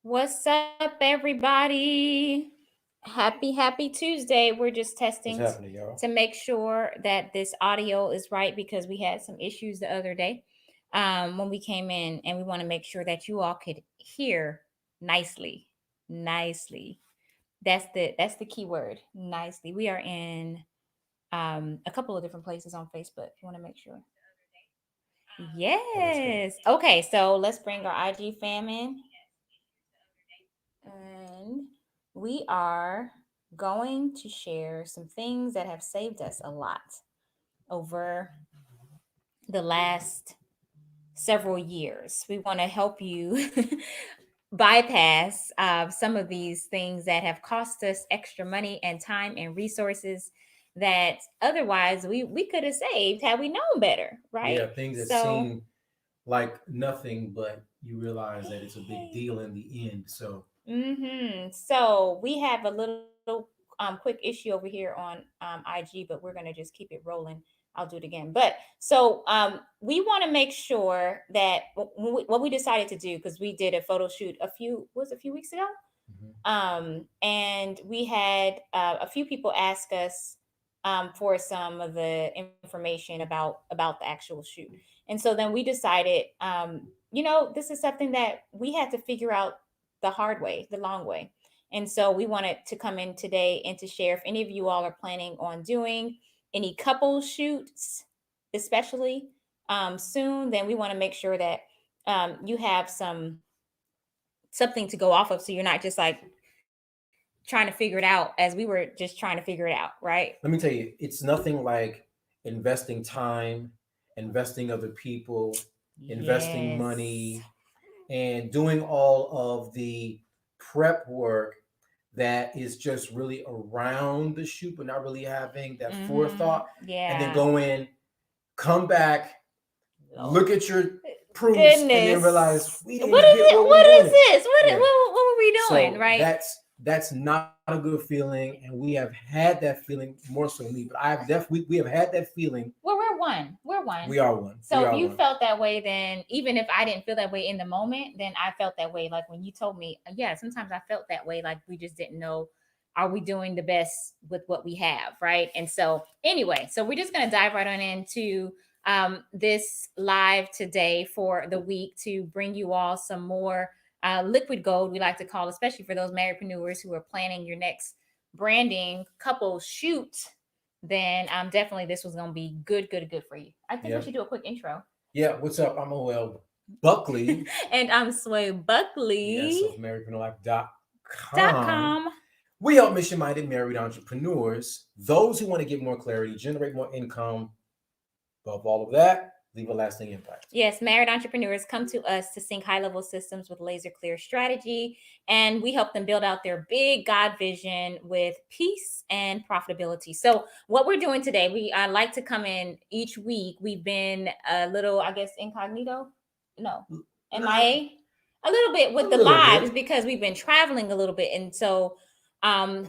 What's up, everybody? Happy Tuesday. We're just What's testing happening, y'all? to make sure that this audio is right because we had some issues the other day when we came in, and we want to make sure that you all could hear nicely. Nicely. That's the key word. Nicely. We are in a couple of different places on Facebook. If you want to make sure. Oh, that's good. Yes. Okay, so let's bring our IG fam in. And we are going to share some things that have saved us a lot over the last several years. We want to help you bypass some of these things that have cost us extra money and time and resources that otherwise we could have saved had we known better, right? Yeah, things that So, seem like nothing, but you realize that it's a big deal in the end. So, So we have a little quick issue over here on IG, but we're gonna just keep it rolling. I'll do it again. But so we want to make sure that what we decided to do, because we did a photo shoot a few weeks ago, mhm. and we had a few people ask us for some of the information about the actual shoot, and so then we decided, this is something that we had to figure out the hard way, the long way. And so we wanted to come in today and to share if any of you all are planning on doing any couple shoots, especially soon, then we want to make sure that you have something to go off of, so you're not just like trying to figure it out as we were just trying to figure it out, right? Let me tell you, it's nothing like investing time, investing other people, investing Yes. money, and doing all of the prep work that is just really around the shoot, but not really having that forethought. And then Yeah. go in, come back, Lord. look at your proofs, and then realize Goodness. we What didn't is get it? what we What is wanted. this? Yeah. What were we doing, So right? that's not a good feeling, and we have had that feeling more so me. But I have definitely we have had that feeling. Well, we're one. We're one. We are one. So We if are you one. felt that way, then even if I didn't feel that way in the moment, then I felt that way. Like when you told me, yeah, sometimes I felt that way. Like we just didn't know, are we doing the best with what we have, right? And so anyway, so we're just gonna dive right on into this live today for the week to bring you all some more liquid gold, we like to call, especially for those marriedpreneurs who are planning your next branding couple shoot. Then definitely this was gonna be good for you. I think we Yeah. should do a quick intro. Yeah. What's up? I'm OL Buckley. And I'm Sway Yes, Buckley of dot AmericanLife.com. com. We help mission-minded married entrepreneurs, those who want to get more clarity, generate more income. Above all of that, leave a lasting impact. Yes, married entrepreneurs come to us to sync high level systems with laser clear strategy, and we help them build out their big God vision with peace and profitability. So, what we're doing today, we like to come in each week. We've been a little, I guess, incognito, no, Uh, MIA, a little bit a with the little lives bit. because we've been traveling a little bit, and so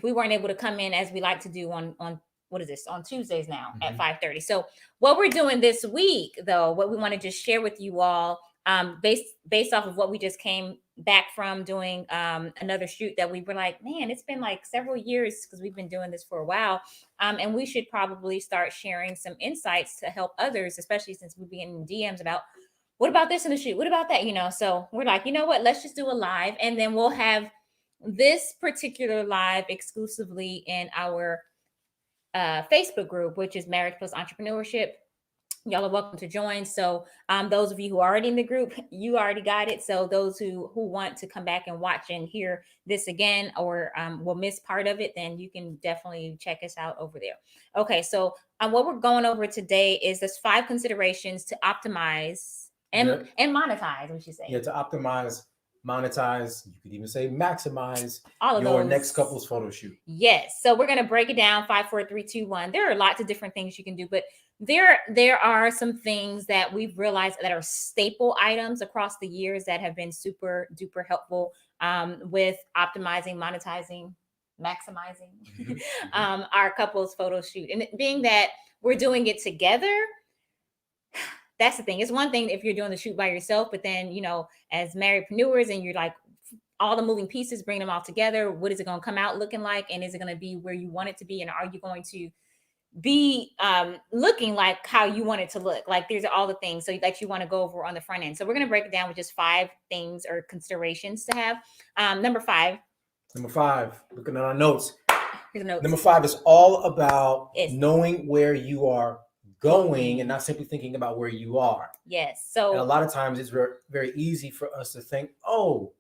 we weren't able to come in as we like to do on what is this, on Tuesdays now at Mhm. 5:30. So what we're doing this week, though, what we want to just share with you all, based off of what we just came back from doing another shoot that we were like, man, it's been like several years because we've been doing this for a while, and we should probably start sharing some insights to help others, especially since we've been in DMs about what about this in the shoot, what about that, So we're like, you know what, let's just do a live, and then we'll have this particular live exclusively in our Facebook group, which is Marriage Plus Entrepreneurship. Y'all are welcome to join. So those of you who are already in the group, you already got it. So those who want to come back and watch and hear this again, or will miss part of it, then you can definitely check us out over there. Okay, so what we're going over today is there's 5 considerations to optimize Yep. and monetize, we should say. Yeah, to optimize, monetize, you could even say maximize All of your next those. couple's photo shoot. Yes. So we're gonna break it down 5, 4, 3, 2, 1. There are lots of different things you can do, but there are some things that we've realized that are staple items across the years that have been super duper helpful with optimizing, monetizing, maximizing Mhm, mhm. our couples photo shoot. And being that we're doing it together, that's the thing. It's one thing if you're doing the shoot by yourself, but then as marriedpreneurs and you're like all the moving pieces, bring them all together. What is it going to come out looking like? And is it going to be where you want it to be? And are you going to be looking like how you want it to look? Like these are all the things so that you want to go over on the front end. So we're going to break it down with just 5 things or considerations to have. Number five, looking at our notes. here's the notes. Number 5 is all about Yes. knowing where you are going and not simply thinking about where you are. Yes. And a So lot of times it's very, very easy for us to think, oh,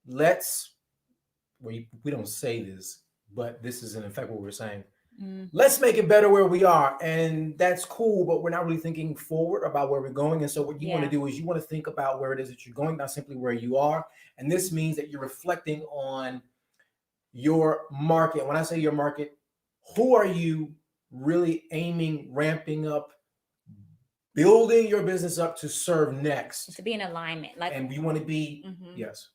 we don't say this, but this is in effect what we're saying. Let's make it better where we are. And that's cool, but we're not really thinking forward about where we're going. And so what you want to do is you want to think about where it is that you're going, not simply where you are. And this means that you're reflecting on your market. When I say your market, who are you really aiming, ramping up, building your business up to serve next? To be in alignment. And you want to be, yes,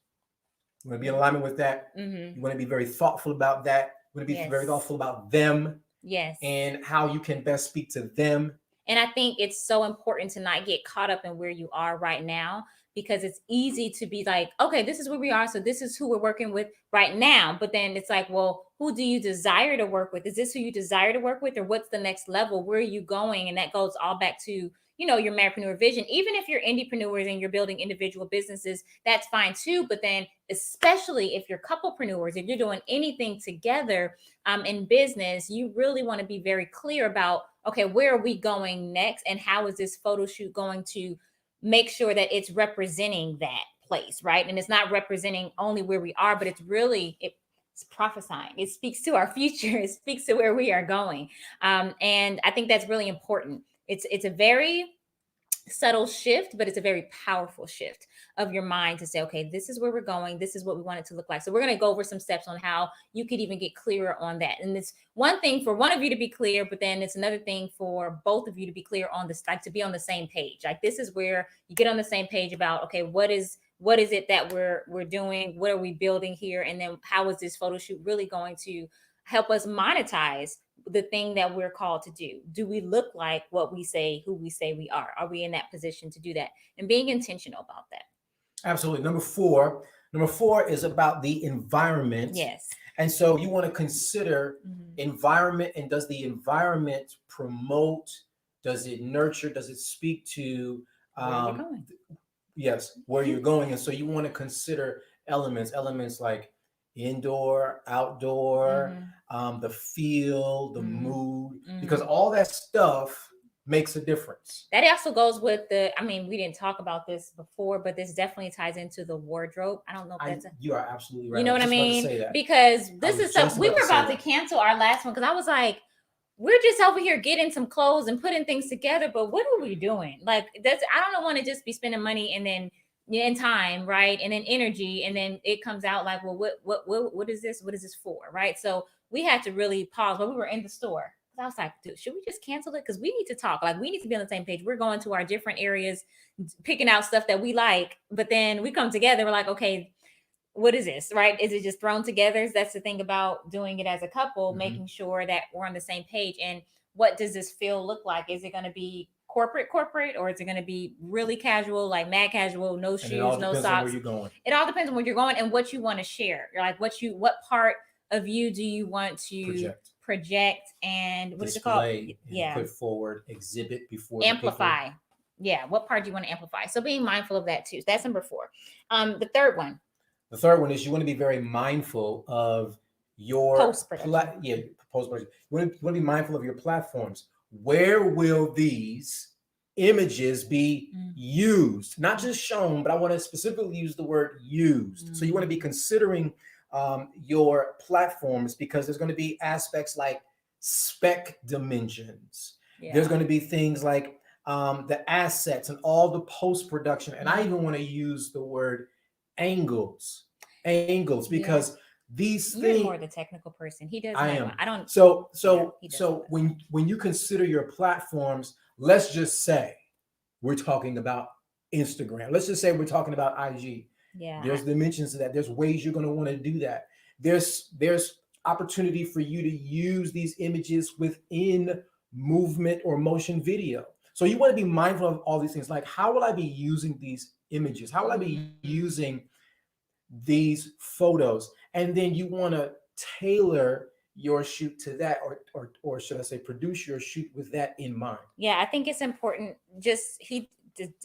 you want to be in alignment with that. You want to be very thoughtful about that. You want to be very thoughtful about them. Yes. And how you can best speak to them. And I think it's so important to not get caught up in where you are right now, because it's easy to be like, okay, this is where we are. So this is who we're working with right now. But then it's like, well, who do you desire to work with? Is this who you desire to work with? Or what's the next level? Where are you going? And that goes all back to, your Maripreneur vision. Even if you're indiepreneurs and you're building individual businesses, that's fine too. But then especially if you're couplepreneurs, if you're doing anything together in business, you really want to be very clear about, okay, where are we going next? And how is this photo shoot going to make sure that it's representing that place, right? And it's not representing only where we are, but it's really, it's prophesying. It speaks to our future. It speaks to where we are going. And I think that's really important. It's a very subtle shift, but it's a very powerful shift of your mind to say, okay, this is where we're going. This is what we want it to look like. So we're going to go over some steps on how you could even get clearer on that. And it's one thing for one of you to be clear, but then it's another thing for both of you to be clear on this, like to be on the same page. Like this is where you get on the same page about, okay, what is it that we're doing? What are we building here? And then how is this photo shoot really going to help us monetize the thing that we're called to do? Do we look like what we say, who we say we are? Are we in that position to do that? And being intentional about that. Absolutely. Number four is about the environment. Yes. And so you want to consider environment, and does the environment promote, does it nurture, does it speak to where you're going? Yes, where you're going. And so you want to consider elements like indoor, outdoor, the feel, the mood, because all that stuff makes a difference. That also goes with we didn't talk about this before, but this definitely ties into the wardrobe. I don't know if that's you are absolutely right. You know what I mean? Because this is something we were about to cancel our last one, because I was like, we're just over here getting some clothes and putting things together, but what are we doing? Like I don't want to just be spending money and then in time, right? And then energy, and then it comes out like, well, what is this? What is this for? Right? So we had to really pause when we were in the store. I was like, dude, should we just cancel it? Because we need to talk. Like, we need to be on the same page. We're going to our different areas, picking out stuff that we like, but then we come together. We're like, okay, what is this? Right? Is it just thrown together? That's the thing about doing it as a couple, making sure that we're on the same page. And what does this feel look like? Is it going to be corporate, or is it going to be really casual, like mad casual, no shoes, no socks? It all depends on where you're going and what you want to share. You're like, what part of you do you want to project and what display, is it called? Put forward, exhibit before amplify. What part do you want to amplify? So being mindful of that too. So that's number 4. The third one is you want to be very mindful of your post-production. You want to be mindful of your platforms. Where will these images be used? Not just shown, but I want to specifically use the word used. So you want to be considering your platforms, because there's going to be aspects like spec dimensions. There's going to be things like the assets and all the post-production. And I even want to use the word angles, because these things. You're more the technical person. He does. I am. I don't. So when you consider your platforms, let's just say we're talking about Instagram. Let's just say we're talking about IG. There's dimensions to that. There's ways you're going to want to do that. There's opportunity for you to use these images within movement or motion video. So you want to be mindful of all these things. Like, how will I be using these images? How will I be using these photos, and then you want to tailor your shoot to that, or should I say produce your shoot with that in mind. Yeah, I think it's important. Just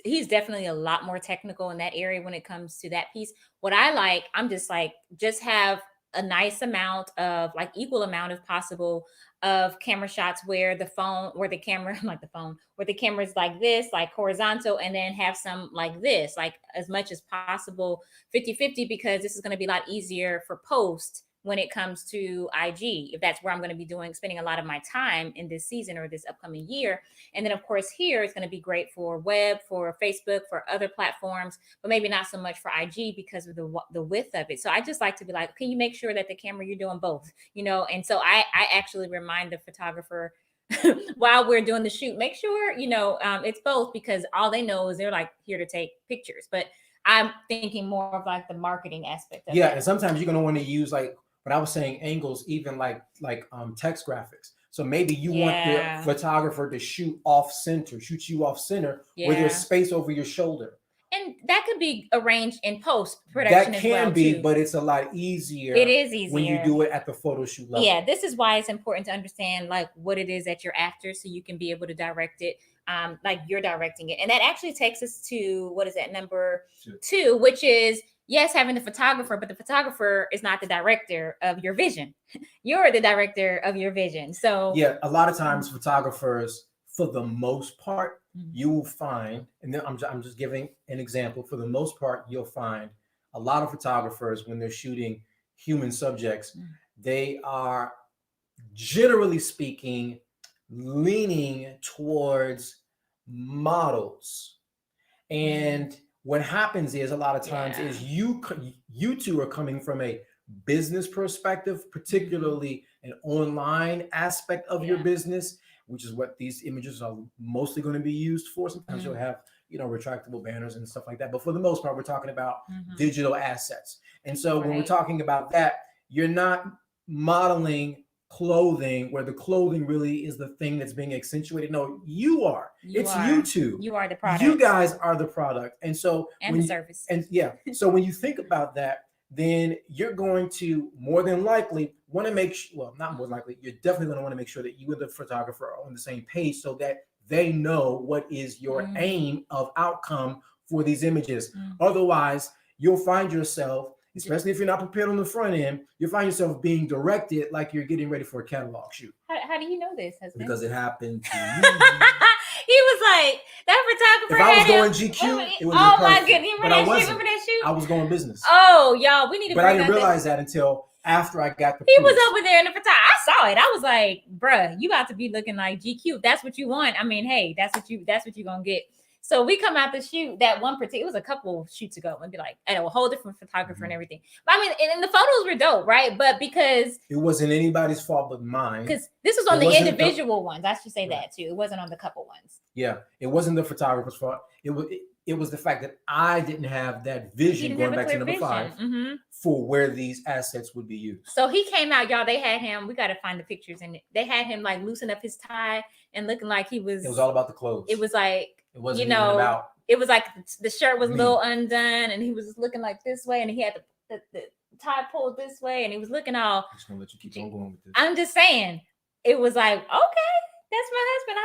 he's definitely a lot more technical in that area when it comes to that piece. What I like, I'm just like, just have a nice amount of, like, equal amount if possible, of camera shots where the phone, where the camera like the phone, where the camera is like this, like horizontal, and then have some like this, like as much as possible 50-50, because this is going to be a lot easier for post when it comes to IG, if that's where I'm going to be spending a lot of my time in this season or this upcoming year. And then of course here it's going to be great for web, for Facebook, for other platforms, but maybe not so much for IG because of the width of it. So I just like to be like, can you make sure that the camera, you're doing both, And so I actually remind the photographer while we're doing the shoot, make sure, it's both, because all they know is they're like here to take pictures. But I'm thinking more of like the marketing aspect of it. And sometimes you're going to want to use, like when I was saying, angles, even like text graphics. So maybe you want the photographer to shoot you off center where there's space over your shoulder. And that could be arranged in post production. That can be, but it's a lot easier. It is easier when you do it at the photo shoot level. Yeah, this is why it's important to understand like what it is that you're after, so you can be able to direct it like you're directing it. And that actually takes us to, what is that, number 2, which is, yes, having the photographer, but the photographer is not the director of your vision. You're the director of your vision. So yeah, a lot of times photographers, for the most part, you will find, and then I'm just giving an example, for the most part, you'll find a lot of photographers, when they're shooting human subjects, they are, generally speaking, leaning towards models. And what happens is, a lot of times is you two are coming from a business perspective, particularly an online aspect of your business, which is what these images are mostly going to be used for. Sometimes you'll have, retractable banners and stuff like that. But for the most part, we're talking about digital assets. And so when we're talking about that, you're not modeling clothing where the clothing really is the thing that's being accentuated. No, you are. You two. You are the product. You guys are the product. And so the service. And so when you think about that, then you're going to more than likely want to make sure, well, not more likely, you're definitely going to want to make sure that you and the photographer are on the same page, so that they know what is your aim of outcome for these images. Otherwise, you'll find yourself, especially if you're not prepared on the front end, you'll find yourself being directed like you're getting ready for a catalog shoot. How do you know this, husband? Because it happened to me. He was like, that photographer. If I was going GQ, it would be my goodness. Remember that shoot? I was going business. Oh, y'all, we need to. But I didn't realize that until after I got the. He was over there in the photography. I saw it. I was like, bruh, you about to be looking like GQ. That's what you want. I mean, hey, that's what you're gonna get. So we come out to shoot that one particular, it was a couple shoots ago, and be like, and a whole different photographer and everything. But I mean, and the photos were dope, right? But because it wasn't anybody's fault but mine. Because this was on the individual ones. I should say that too. It wasn't on the couple ones. Yeah, it wasn't the photographer's fault. It was the fact that I didn't have that vision, going back to number 5, for where these assets would be used. So he came out, y'all. They had him. We got to find the pictures, and they had him like loosen up his tie and looking like he was. It was all about the clothes. It was like, it wasn't even about. It was like the shirt was a little undone, and he was just looking like this way, and he had the tie pulled this way, and he was looking all. I'm just gonna let you keep on going with this. I'm just saying, it was like, okay, that's my husband.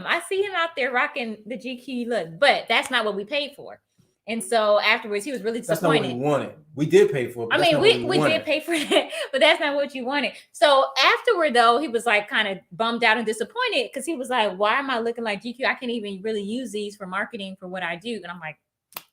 I see him out there rocking the GQ look, but that's not what we paid for. And so afterwards, he was really disappointed. That's not what we wanted. We did pay for it. I mean, we did pay for it, but that's not what you wanted. So afterward, though, he was like kind of bummed out and disappointed, because he was like, why am I looking like GQ? I can't even really use these for marketing for what I do. And I'm like,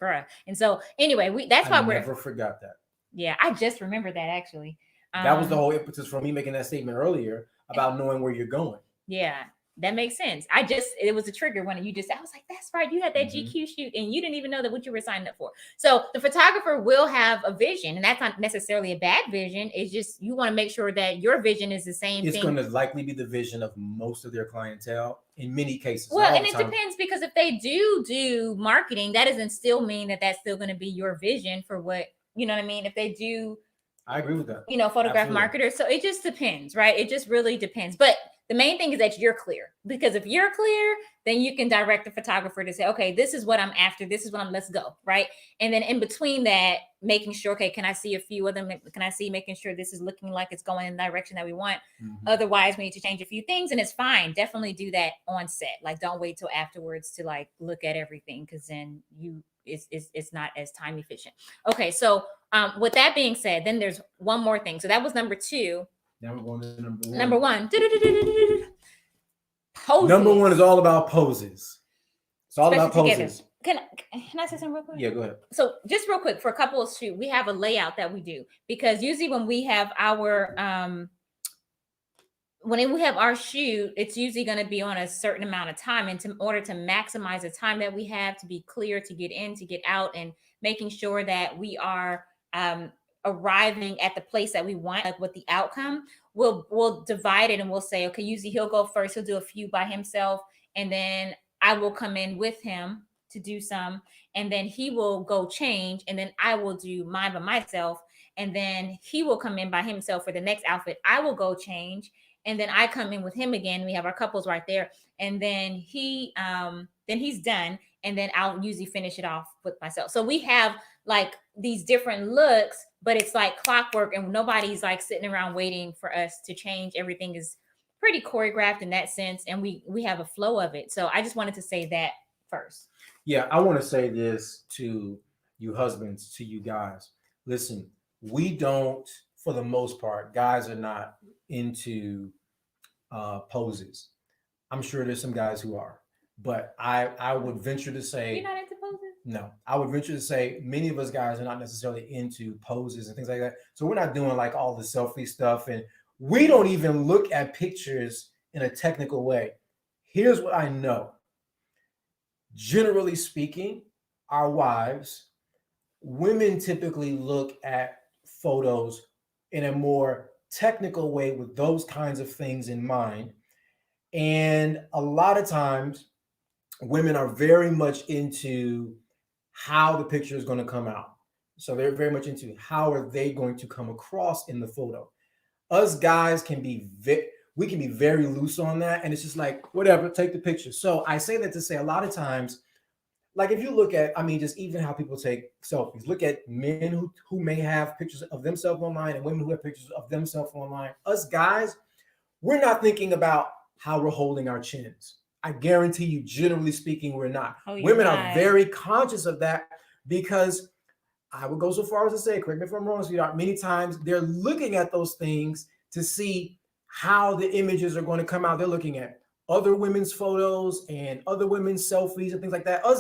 bruh. And so anyway, I never forgot that. Yeah, I just remembered that actually. That was the whole impetus for me making that statement earlier about knowing where you're going. Yeah. That makes sense. It was a trigger when I was like, that's right. You had that GQ shoot and you didn't even know that what you were signing up for. So the photographer will have a vision, and that's not necessarily a bad vision. It's just, you want to make sure that your vision is the same thing. It's going to likely be the vision of most of their clientele in many cases. Well, and it depends, because if they do marketing, that doesn't still mean that that's still going to be your vision for what, you know what I mean? If they do. I agree with that. Photograph marketers. So it just depends, right? It just really depends. But The main thing is that you're clear, because if you're clear, then you can direct the photographer to say, okay, this is what I'm after. This is what let's go. Right. And then in between that, making sure, okay, can I see a few of them? Can I see, making sure this is looking like it's going in the direction that we want? Otherwise, we need to change a few things, and it's fine. Definitely do that on set. Like, don't wait till afterwards to like look at everything, because then it's not as time efficient. Okay. So with that being said, then there's one more thing. So that was number 2. Now we're going to number 1. Number 1. Poses. Number 1 is all about poses. It's all about poses. Can I say something real quick? Yeah, go ahead. So just real quick, for a couple of shoots, we have a layout that we do, because usually when we have our shoot, it's usually going to be on a certain amount of time, and in order to maximize the time that we have to be clear, to get in, to get out, and making sure that we are arriving at the place that we want, like with the outcome, we'll divide it, and we'll say, okay, usually he'll go first, he'll do a few by himself, and then I will come in with him to do some, and then he will go change, and then I will do mine by myself, and then he will come in by himself for the next outfit. I will go change, and then I come in with him again. We have our couples right there, and then he's done, and then I'll usually finish it off with myself. So we have like these different looks, but it's like clockwork, and nobody's like sitting around waiting for us to change. Everything is pretty choreographed in that sense, and we have a flow of it. So I just wanted to say that first. Yeah, I want to say this to you husbands, to you guys. Listen, we don't, for the most part, guys are not into poses. I'm sure there's some guys who are, but I would venture to say, you're not into poses? No, I would venture to say many of us guys are not necessarily into poses and things like that. So we're not doing like all the selfie stuff, and we don't even look at pictures in a technical way. Here's what I know. Generally speaking, our wives, women typically look at photos in a more technical way with those kinds of things in mind. And a lot of times, women are very much into how the picture is going to come out. So they're very much into how are they going to come across in the photo. Us guys can be we can be very loose on that, and it's just like, whatever, take the picture. So I say that to say a lot of times, like if you look at, I mean, just even how people take selfies, look at men who may have pictures of themselves online and women who have pictures of themselves online. Us guys, we're not thinking about how we're holding our chins. I guarantee you, generally speaking, we're not. Women are very conscious of that, because I would go so far as to say, correct me if I'm wrong, sweetheart, many times they're looking at those things to see how the images are going to come out. They're looking at other women's photos and other women's selfies and things like that. Us